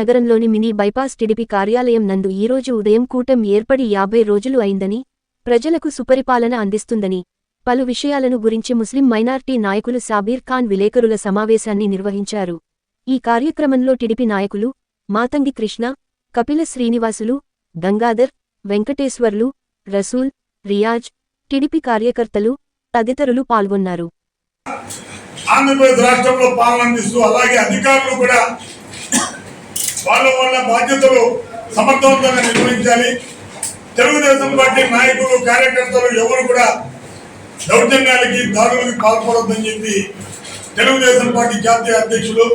నగరంలోని mini bypass TDP కార్యాలయం నందు ఈరోజు ఉదయం కూటమి ఏర్పడి 50 రోజులు అయిందని, ప్రజలకు సుపరిపాలన అందిస్తుందని, పలు విషయాలను గురించి ముస్లిం మైనార్టీ నాయకులు సాబీర్ ఖాన్ విలేకరుల సమావేశాన్ని నిర్వహించారు. ఈ కార్యక్రమంలో టీడీపీ నాయకులు మాతంగి కృష్ణ, కపిల శ్రీనివాసులు, గంగాధర్, వెంకటేశ్వర్లు, రసూల్, రియాజ్, టీడీపీ కార్యకర్తలు తదితరులు పాల్గొన్నారు. ఆంధ్రప్రదేశ్ రాష్ట్రంలో పాలన అందిస్తూ అలాగే అధికారులు కూడా వాళ్ళ బాధ్యతలు సమర్థవంతంగా నిర్వహించాలి. తెలుగుదేశం పార్టీ నాయకులు కార్యకర్తలు ఎవరు కూడా దౌర్జన్యాలకి దాడులకు పాల్పడొద్దని చెప్పి తెలుగుదేశం పార్టీ జాతీయ అధ్యక్షులు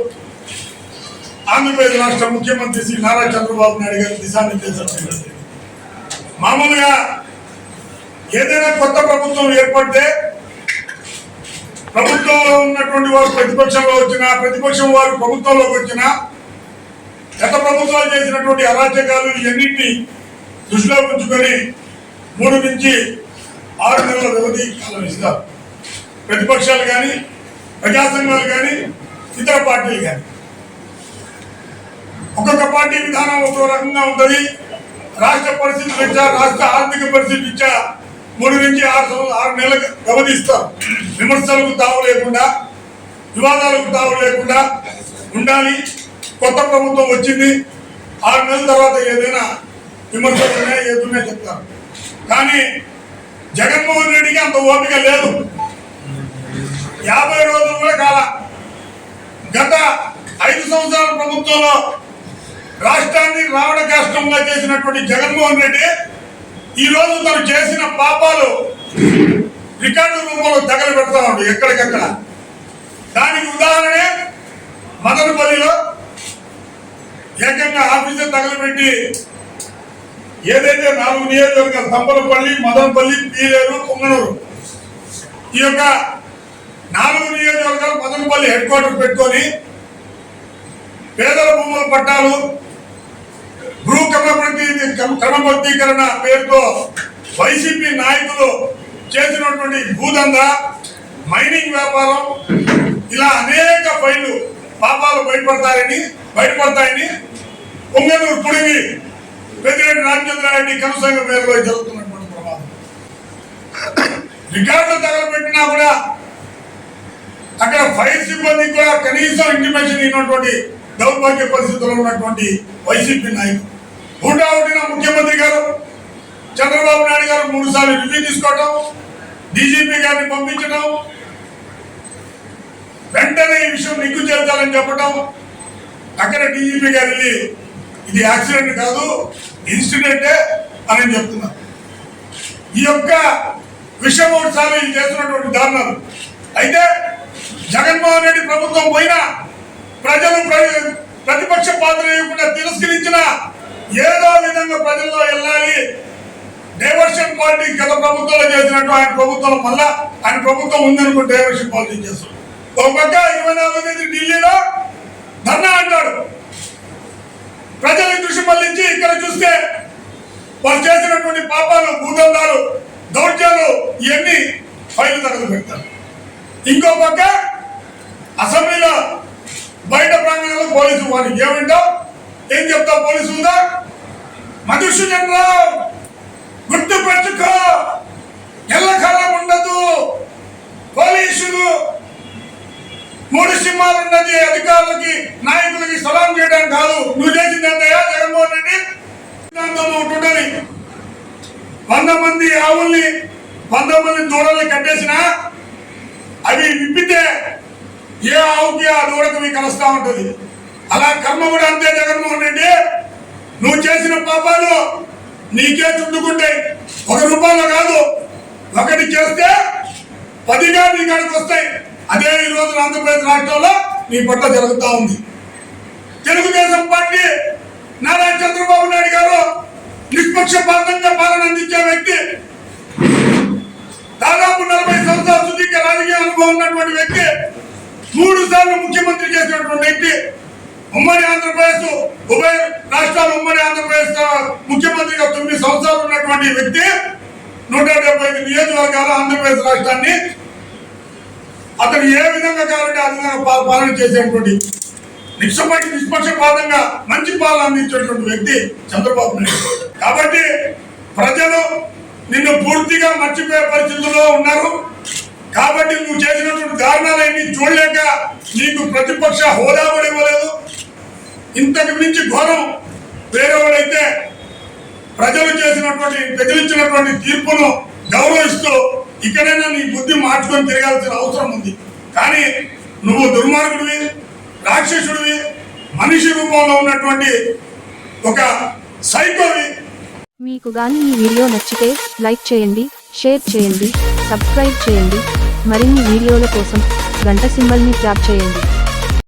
ఆంధ్రప్రదేశ్ రాష్ట్ర ముఖ్యమంత్రి శ్రీ నారా చంద్రబాబు నాయుడు గారు దిశానిర్దేశం చేసింది. మామూలుగా ఏదైనా కొత్త ప్రభుత్వం ఏర్పడితే ప్రభుత్వంలో ఉన్నటువంటి వారు ప్రతిపక్షంలో వచ్చినా, ప్రతిపక్షం వారు ప్రభుత్వంలోకి వచ్చినా గత ప్రభుత్వాలు చేసినటువంటి అరాచకాలు ఇవన్నింటినీ దృష్టిలో ఉంచుకొని 3 నుంచి 6 నెలల వ్యవధి కాలం ఇస్తారు. ప్రతిపక్షాలు కానీ, ప్రజా సంఘాలు కానీ, ఇతర పార్టీలు కానీ. ఒక్కొక్క పార్టీ విధానం ఒక్కొక్క రకంగా ఉంటుంది. రాష్ట్ర పరిస్థితి రీత్యా, రాష్ట్ర ఆర్థిక పరిస్థితి రీత్యా 3 నుంచి 6 నెలలకు వ్యవధిస్తారు. విమర్శలకు తావు లేకుండా, వివాదాలకు తావు లేకుండా ఉండాలి. కొత్త ప్రభుత్వం వచ్చింది, 6 నెలల తర్వాత ఏదైనా విమర్శలునే ఏదైనా చెప్తారు. కానీ జగన్మోహన్ రెడ్డికి అంత ఓపిక లేదు. 50 రోజులు కూడా కాల. గత 5 సంవత్సరాల ప్రభుత్వంలో రాష్ట్రాన్ని రావణ కష్టంగా చేసినటువంటి జగన్మోహన్ రెడ్డి ఈ రోజు తను చేసిన పాపాలు రికార్డు రూపంలో తగలు పెడతా ఉండు ఎక్కడికక్కడ. దానికి ఉదాహరణే మదనపల్లిలో ఏకంగా ఆఫీసర్ తగలబెట్టి ఏదైతే 4 నియోజకవర్గాలు తంపలపల్లి, మదనపల్లి, పీలేరు, పొంగనూరు, ఈ యొక్క 4 నియోజకవర్గాలు మదనపల్లి హెడ్ క్వార్టర్ పెట్టుకొని పేదల భూముల పట్టాలు, భూ క్రమబద్ధీకరణ పేరుతో వైసీపీ నాయకులు చేసినటువంటి భూదందా, మైనింగ్ వ్యాపారం, ఇలా అనేక ఫైళ్లు పాపాలు బయటపడతాయని పొంగనూరు పుడిగి పెద్దిరెడ్డి రామచంద్రారెడ్డి కనుసంగ పేరులో జరుగుతున్నటువంటి ప్రమాదం. రికార్డులు తగలబెట్టినా కూడా అక్కడ ఫైర్ సిబ్బందికి కూడా కనీసం ఇంటిమేషన్ ఇచ్చినటువంటి దౌర్భాగ్య పరిస్థితుల్లో ఉన్నటువంటి వైసీపీ నాయకులు. హుటాహుటిన ముఖ్యమంత్రి గారు చంద్రబాబు నాయుడు గారు 3 సార్లు రివ్యూ తీసుకోవటం, డీజీపీ గారిని పంపించడం, వెంటనే ఈ విషయం నిగ్గు చేర్చాలని చెప్పడం. అక్కడ డీజీపీ గారు వెళ్ళి ఇది యాక్సిడెంట్ కాదు, ఇన్సిడెంటే అని చెప్తున్నారు. ఈ యొక్క విషయం 3 సార్లు ఇది చేస్తున్నటువంటి దారుణాలు. అయితే జగన్మోహన్ రెడ్డి ప్రభుత్వం పోయినా ప్రజలు ప్రతిపక్ష పాత్ర లేకుండా తిరస్కరించిన ఏదో విధంగా ప్రజల్లో వెళ్ళాలి. డైవర్షన్ పాలిటిక్స్ గత ప్రభుత్వంలో చేసినట్టు ఆయన ప్రభుత్వం మళ్ళా ఆయన ప్రభుత్వం ఉందనుకుంటే డైవర్షన్ పాలిటిక్స్ చేస్తాడు. ఒక పక్క 24వ తేదీ ఢిల్లీలో ధర్నా అంటాడు. ప్రజల దృష్టి మళ్లించి ఇక్కడ చూస్తే వాళ్ళు చేసినటువంటి పాపాలు, భూదందాలు, దౌర్జన్యాలు ఇవన్నీ ఫైలు తగలు పెడతారు. ఇంకో పక్క అసెంబ్లీలో బయట ప్రాంగణంలో పోలీసు వారు ఏమంటావు, ఏం చెప్తావు పోలీసు ఉందా? మధుసూదన్ రావు గుర్తు పెట్టుకో, ఎల్లకాలం ఉండదు. పోలీసులు 3 సింహాలు ఉన్నది. అధికారులకి, నాయకులకి సలాం చేయడానికి కాదు. నువ్వు చేసింది ఎంతయా జగన్మోహన్ రెడ్డి? ఉంటుందని 100 మంది ఆవుల్ని, 100 మంది దూడల్ని కట్టేసినా అవి విప్పితే ఏ ఆవుకి ఆ దూడకు మీకు కలుస్తా ఉంటుంది. అలా కర్మ కూడా అంతే. జగన్మోహన్ రెడ్డి నువ్వు చేసిన పాపాలు నీకే చుట్టుకుంటాయి. 1 రూపాయలు కాదు, 1 చేస్తే 10గా నీ కాడికి వస్తాయి. అదే ఈ రోజు ఆంధ్రప్రదేశ్ రాష్ట్రంలో నీ పట్ల జరుగుతూ ఉంది. తెలుగుదేశం పార్టీ నారా చంద్రబాబు నాయుడు గారు నిష్పక్షపాతంగా పాలన అందించే వ్యక్తి, దాదాపు 40 సంవత్సరాల సుదీర్ఘ రాజకీయ అనుభవం ఉన్నటువంటి వ్యక్తి, 3 సార్లు ముఖ్యమంత్రి చేసినటువంటి వ్యక్తి, ఉమ్మడి ఆంధ్రప్రదేశ్, ఉభయ రాష్ట్రాలు ఉమ్మడి ఆంధ్రప్రదేశ్ ముఖ్యమంత్రిగా 9 సంవత్సరాలు ఉన్నటువంటి వ్యక్తి 175 నియోజకవర్గాలు ఆంధ్రప్రదేశ్ రాష్ట్రాన్ని అతను ఏ విధంగా కావాలంటే ఆ విధంగా పాలన చేసేటువంటి నిష్పక్షపాతంగా మంచి పాలన అందించేటువంటి వ్యక్తి చంద్రబాబు నాయుడు. కాబట్టి ప్రజలు నిన్ను పూర్తిగా మర్చిపోయే పరిస్థితుల్లో ఉన్నారు. కాబట్టి నువ్వు చేసినటువంటి దారుణాలన్నీ చూడలేక నీకు ప్రతిపక్ష హోదా కూడా ఇవ్వలేదు. ఇంతకు మించి ఘోరం వేరేవాడైతే ప్రజలు చేసినటువంటి ప్రజలిచ్చినటువంటి తీర్పును గౌరవిస్తూ ఇక్కడైనా నీ బుద్ధి మార్చుకొని తిరగాల్సిన అవసరం ఉంది. కానీ నువ్వు దుర్మార్గుడివి, రాక్షసుడివి, మనిషి రూపంలో ఉన్నటువంటి ఒక సైకోవి. మీకు గాని ఈ వీడియో నచ్చితే లైక్ చేయండి, షేర్ చేయండి, సబ్స్క్రైబ్ చేయండి. మరిన్ని వీడియోల కోసం గంట సింబల్ని ట్యాప్ చేయండి.